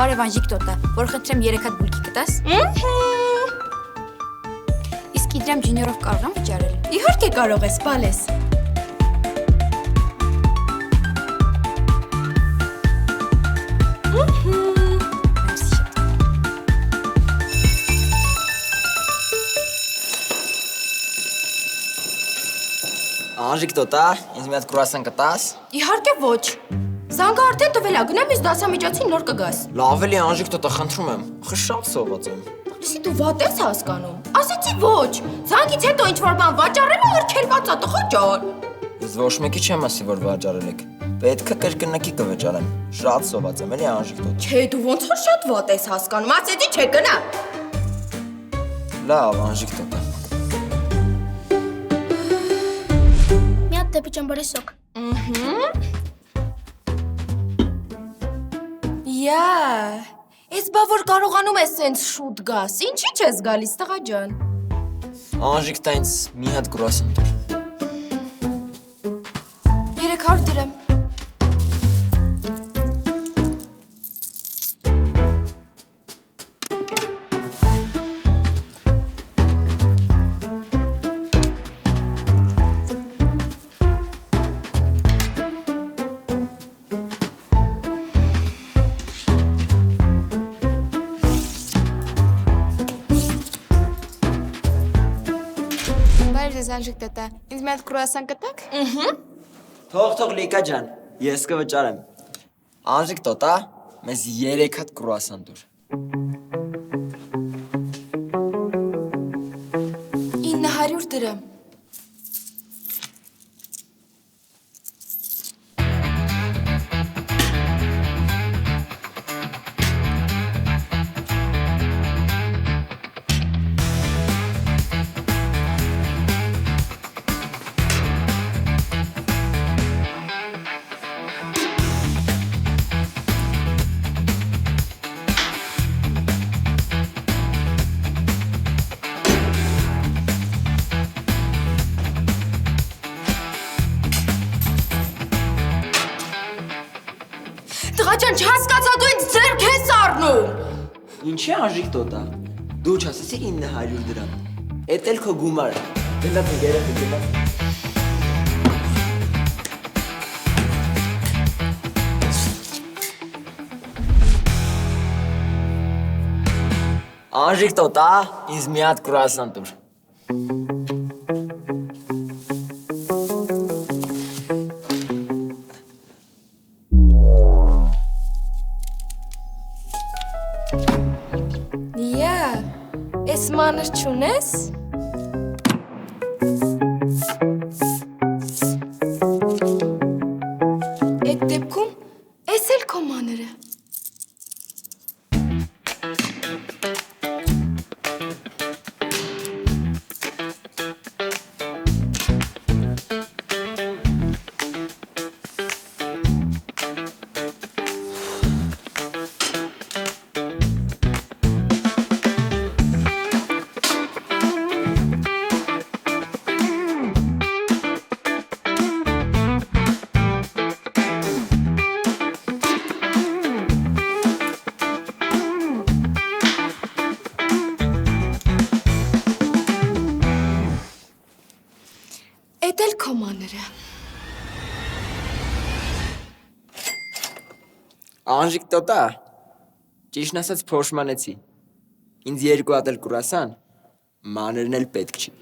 Բարև Անժիկ տոտա, որ խնդրեմ 3 հատ բուլկի կտաս։ Իսկ իդրամ ջունիորով կարող եմ վճարել։ Իհարկե կարող ես, բալես։ Անժիկ տոտա, ինձ մի հատ կրուասան կտաս։ Իհարկե ոչ։ Զանգը արդեն տվել ա, գնամ ես դասամիջոցին նոր կգաս։ Լավ էլի Անժիկ տոտա, խնդրում եմ։ Շատ սոված եմ։ Լսի դու վատ ես հասկանում։ Ասեցի ոչ։ Զանգից հետո ինչ-որ բան վաճառել ա, արգելված ա, տխոջար։ Ես ոչ մեկի չեմ ասի, որ վաճառել եք։ Պետք է կրկնակի կվճարեմ։ Շատ սոված եմ էլի Անժիկ տոտա։ Չէ, դու ոնց որ շատ վատ ես հասկանում, ասեցի չէ գնա։ Լավ Անժիկ տոտա։ Մի հատ դեպի ճամբարի սոկ։ Յա, ես բա որ կարողանում ես սենց շուտ գաս, ինչի չես գալիս տղա ջան։ Անժիկ տա ինձ մի հատ կրուասան տուր։ 300 դրամ։ Բարև ձեզ Անժիկ տոտա, ինձ մի հատ կրուասան կտաք։ Թող Լիկա ջան, ես կվճարեմ։ Անժիկ տոտա, մեզ 3 հատ կրուասան տուր։ 900 դրամ։ Տղա ջան, չհասկացա դու ինձ ձեռք ես առնում։ Ինչի Անժիկ տոտա։ Դու չասեցի 900 դրամ։ Էդ էլ քո գումարը։ Գնա երեխա գնա։ Անժիկ տոտա, ինձ մի հատ կրուասան տուր։ Յա, ես մանր չունես։ Այդ դեպքում ես էլ քո մանրը։ Էդ էլ քո մանրը։ Անժիկ տոտա, ճիշտն ասած փոշմանեցի։ Ինձ 2 հատ էլ կրուասան, մանրն էլ պետք չի։